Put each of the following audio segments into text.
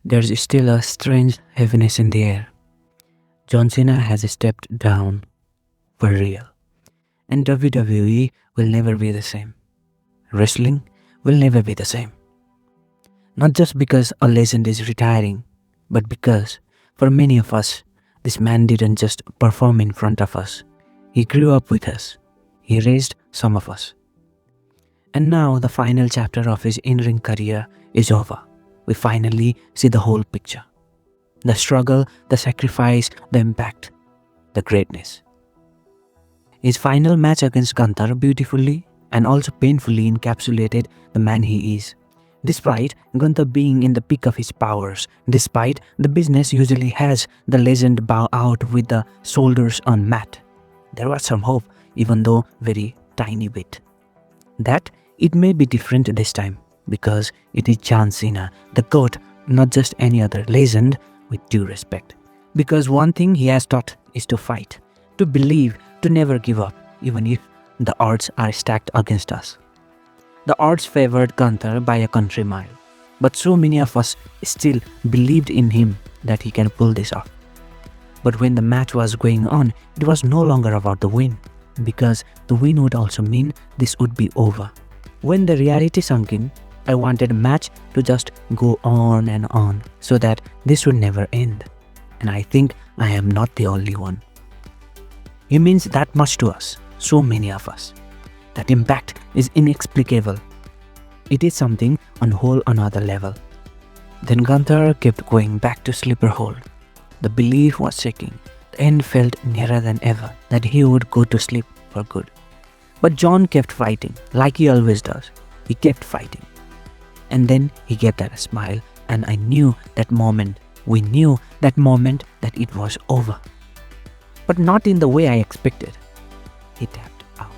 There's still a strange heaviness in the air. John Cena has stepped down for real, and WWE will never be the same. Wrestling will never be the same. Not just because a legend is retiring, but because, for many of us, this man didn't just perform in front of us. He grew up with us. He raised some of us. And now the final chapter of his in-ring career is over. We finally see the whole picture. The struggle, the sacrifice, the impact, the greatness. His final match against Gunther beautifully and also painfully encapsulated the man he is. Despite Gunther being in the peak of his powers, despite the business usually has the legend bow out with the shoulders on mat, there was some hope, even though very tiny bit. That it may be different this time, because it is John Cena, the GOAT, not just any other legend, with due respect. Because one thing he has taught is to fight, to believe, to never give up, even if the odds are stacked against us. The odds favored Gunther by a country mile, but so many of us still believed in him that he can pull this off. But when the match was going on, it was no longer about the win, because the win would also mean this would be over. When the reality sunk in, I wanted a match to just go on and on, so that this would never end. And I think I am not the only one. He means that much to us, so many of us. That impact is inexplicable. It is something on whole another level. Then Gunther kept going back to sleeper hold. The belief was shaking. The end felt nearer than ever that he would go to sleep for good. But John kept fighting, like he always does. He kept fighting. And then he gave that smile, and I knew that moment. We knew that moment that it was over. But not in the way I expected. He tapped out.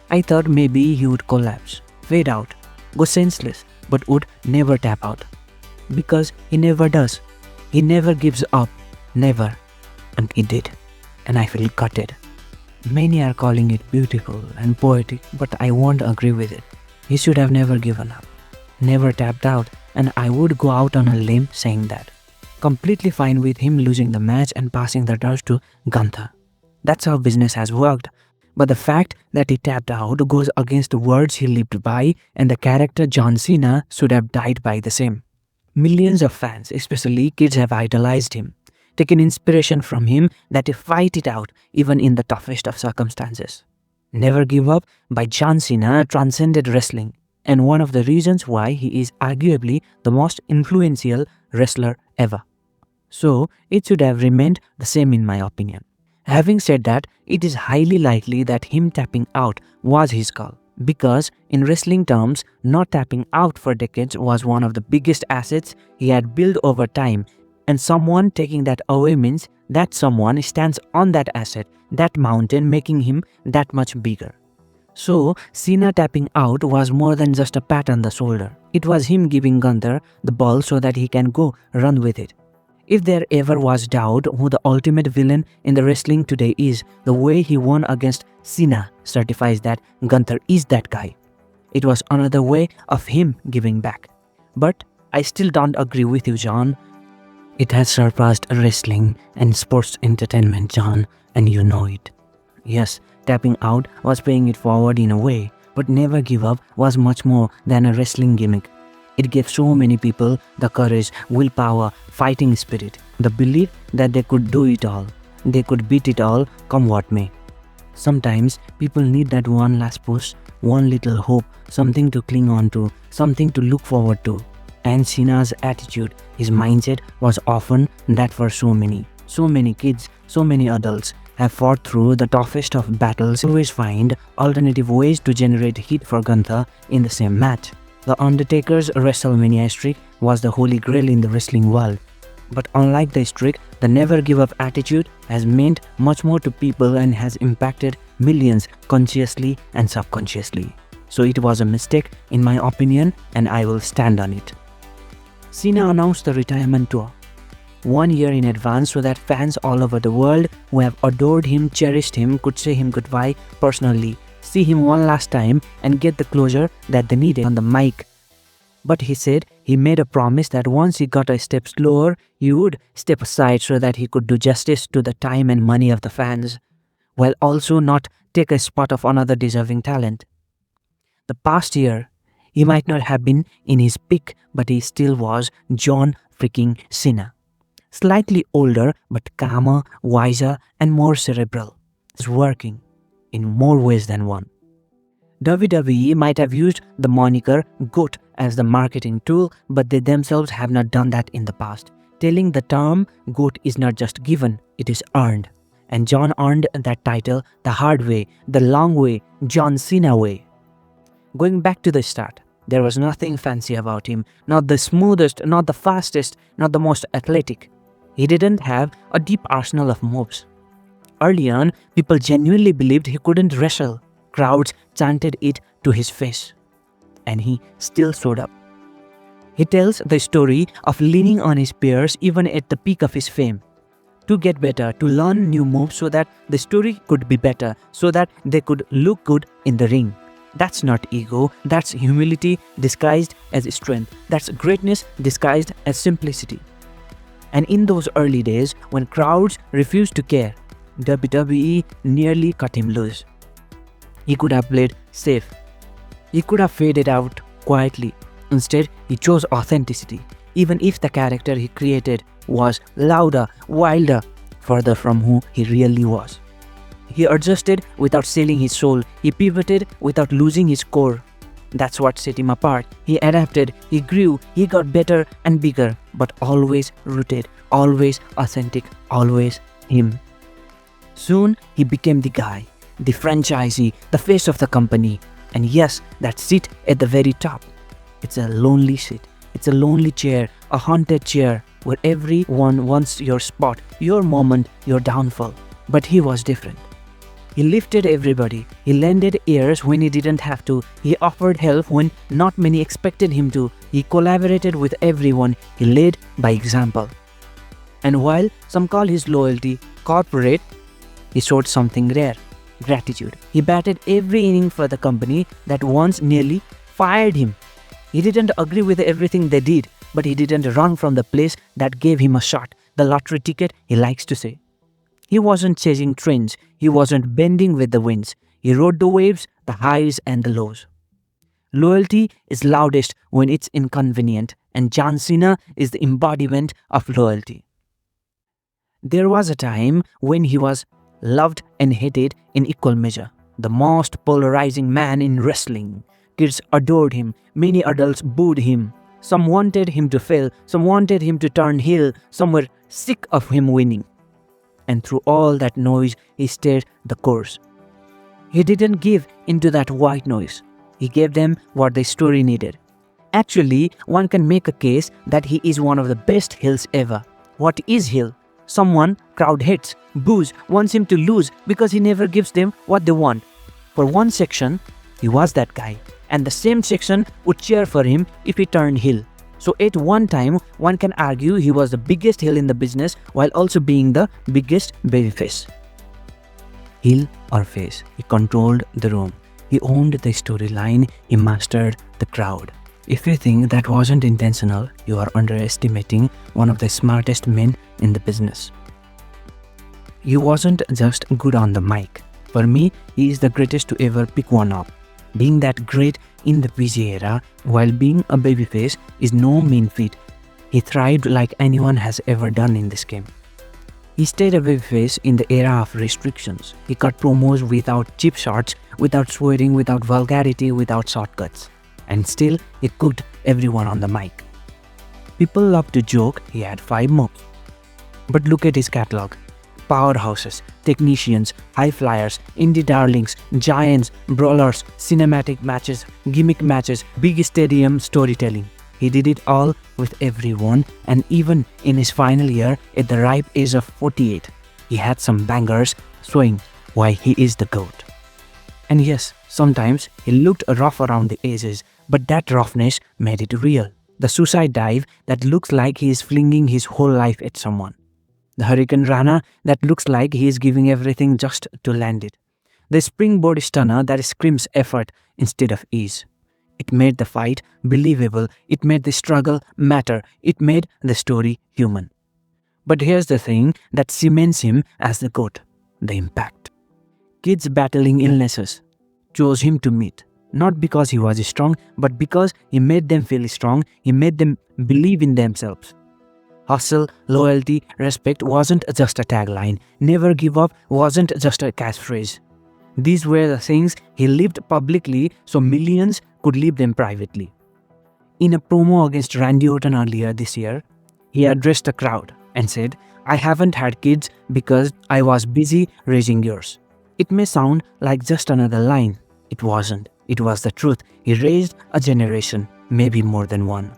I thought maybe he would collapse, fade out, go senseless, but would never tap out. Because he never does. He never gives up. Never. And he did. And I feel gutted. Many are calling it beautiful and poetic, but I won't agree with it. He should have never given up. Never tapped out, and I would go out on a limb saying that. Completely fine with him losing the match and passing the torch to Gunther. That's how business has worked. But the fact that he tapped out goes against the words he lived by, and the character John Cena should have died by the same. Millions of fans, especially kids, have idolized him, taken inspiration from him that he fight it out even in the toughest of circumstances. Never Give Up by John Cena transcended wrestling, and one of the reasons why he is arguably the most influential wrestler ever. So, it should have remained the same in my opinion. Having said that, it is highly likely that him tapping out was his call, because in wrestling terms, not tapping out for decades was one of the biggest assets he had built over time, and someone taking that away means that someone stands on that asset, that mountain, making him that much bigger. So, Cena tapping out was more than just a pat on the shoulder. It was him giving Gunther the ball so that he can go run with it. If there ever was doubt who the ultimate villain in the wrestling today is, the way he won against Cena certifies that Gunther is that guy. It was another way of him giving back. But I still don't agree with you, John. It has surpassed wrestling and sports entertainment, John, and you know it. Yes, tapping out was paying it forward in a way, but Never Give Up was much more than a wrestling gimmick. It gave so many people the courage, willpower, fighting spirit, the belief that they could do it all. They could beat it all, come what may. Sometimes people need that one last push, one little hope, something to cling on to, something to look forward to. And Cena's attitude, his mindset was often that for so many kids, so many adults have fought through the toughest of battles, always find alternative ways to generate heat for Gunther in the same match. The Undertaker's WrestleMania streak was the holy grail in the wrestling world. But unlike the streak, the never give up attitude has meant much more to people and has impacted millions consciously and subconsciously. So it was a mistake in my opinion, and I will stand on it. Cena announced the retirement tour 1 year in advance so that fans all over the world who have adored him, cherished him, could say him goodbye personally, see him one last time and get the closure that they needed on the mic. But he said He made a promise that once he got a step slower, he would step aside so that he could do justice to the time and money of the fans, while also not take a spot of another deserving talent. The past year, he might not have been in his peak, but he still was John freaking Cena. Slightly older, but calmer, wiser, and more cerebral. Is working in more ways than one. WWE might have used the moniker GOAT as the marketing tool, but they themselves have not done that in the past. Telling the term GOAT is not just given, it is earned. And John earned that title the hard way, the long way, John Cena way. Going back to the start, there was nothing fancy about him, not the smoothest, not the fastest, not the most athletic. He didn't have a deep arsenal of moves. Early on, people genuinely believed he couldn't wrestle. Crowds chanted it to his face. And he still showed up. He tells the story of leaning on his peers even at the peak of his fame. To get better, to learn new moves so that the story could be better, so that they could look good in the ring. That's not ego, that's humility disguised as strength. That's greatness disguised as simplicity. And in those early days, when crowds refused to care, WWE nearly cut him loose. He could have played safe. He could have faded out quietly. Instead, he chose authenticity, even if the character he created was louder, wilder, further from who he really was. He adjusted without selling his soul. He pivoted without losing his core. That's what set him apart. He adapted, he grew, he got better and bigger, but always rooted, always authentic, always him. Soon, he became the guy, the franchisee, the face of the company. And yes, that seat at the very top. It's a lonely seat. It's a lonely chair, a haunted chair, where everyone wants your spot, your moment, your downfall. But he was different. He lifted everybody. He lended ears when he didn't have to. He offered help when not many expected him to. He collaborated with everyone. He led by example. And while some call his loyalty corporate, he showed something rare: gratitude. He batted every inning for the company that once nearly fired him. He didn't agree with everything they did, but he didn't run from the place that gave him a shot, the lottery ticket he likes to say. He wasn't chasing trends. He wasn't bending with the winds. He rode the waves, the highs and the lows. Loyalty is loudest when it's inconvenient, and John Cena is the embodiment of loyalty. There was a time when he was loved and hated in equal measure. The most polarizing man in wrestling. Kids adored him. Many adults booed him. Some wanted him to fail. Some wanted him to turn heel. Some were sick of him winning. And through all that noise, he stayed the course. He didn't give into that white noise. He gave them what the story needed. Actually, one can make a case that he is one of the best heels ever. What is heel? Someone crowd hates, boos, wants him to lose because he never gives them what they want. For one section, he was that guy. And the same section would cheer for him if he turned heel. So at one time, one can argue he was the biggest heel in the business while also being the biggest babyface. Heel or face, he controlled the room. He owned the storyline, he mastered the crowd. If you think that wasn't intentional, you are underestimating one of the smartest men in the business. He wasn't just good on the mic. For me, he is the greatest to ever pick one up. Being that great in the PG era while being a babyface is no mean feat. He thrived like anyone has ever done in this game. He stayed a babyface in the era of restrictions. He cut promos without cheap shots, without swearing, without vulgarity, without shortcuts. And still, he cooked everyone on the mic. People love to joke he had 5 moves. But look at his catalog. Powerhouses, technicians, high flyers, indie darlings, giants, brawlers, cinematic matches, gimmick matches, big stadium storytelling. He did it all with everyone, and even in his final year at the ripe age of 48, he had some bangers showing why he is the GOAT. And yes, sometimes he looked rough around the edges, but that roughness made it real. The suicide dive that looks like he is flinging his whole life at someone. The Hurricane Rana that looks like he is giving everything just to land it. The springboard stunner that screams effort instead of ease. It made the fight believable. It made the struggle matter. It made the story human. But here's the thing that cements him as the GOAT: the impact. Kids battling illnesses chose him to meet, not because he was strong, but because he made them feel strong. He made them believe in themselves. Hustle, loyalty, respect wasn't just a tagline. Never give up wasn't just a catchphrase. These were the things he lived publicly so millions could live them privately. In a promo against Randy Orton earlier this year, he addressed the crowd and said, "I haven't had kids because I was busy raising yours." It may sound like just another line. It wasn't. It was the truth. He raised a generation, maybe more than one.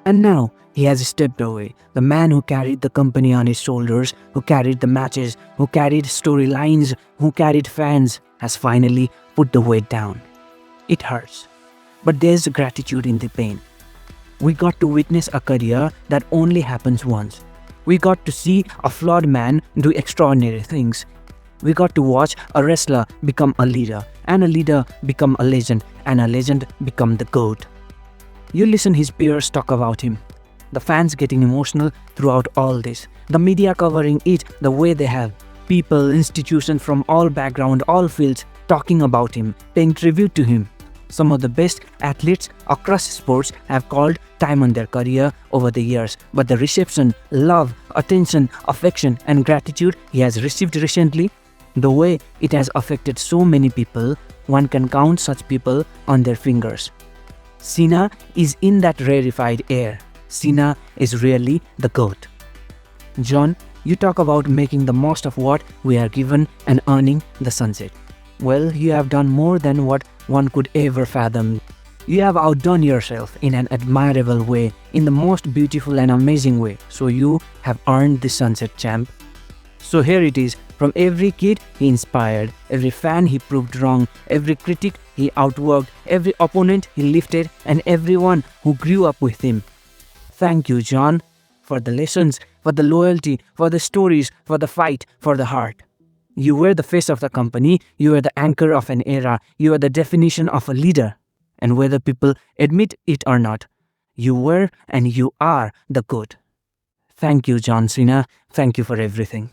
And now he has stepped away. The man who carried the company on his shoulders, who carried the matches, who carried storylines, who carried fans, has finally put the weight down. It hurts. But there's gratitude in the pain. We got to witness a career that only happens once. We got to see a flawed man do extraordinary things. We got to watch a wrestler become a leader, and a leader become a legend, and a legend become the GOAT. You listen his peers talk about him. The fans getting emotional throughout all this. The media covering it the way they have. People, institutions from all background, all fields talking about him, paying tribute to him. Some of the best athletes across sports have called time on their career over the years, but the reception, love, attention, affection and gratitude he has received recently, the way it has affected so many people, one can count such people on their fingers. Cena is in that rarefied air. Cena is really the GOAT. John, you talk about making the most of what we are given and earning the sunset. Well, you have done more than what one could ever fathom. You have outdone yourself in an admirable way, in the most beautiful and amazing way. So you have earned the sunset, champ. So here it is. From every kid he inspired, every fan he proved wrong, every critic he outworked, every opponent he lifted, and everyone who grew up with him. Thank you, John, for the lessons, for the loyalty, for the stories, for the fight, for the heart. You were the face of the company, you were the anchor of an era, you were the definition of a leader. And whether people admit it or not, you were and you are the GOAT. Thank you, John Cena. Thank you for everything.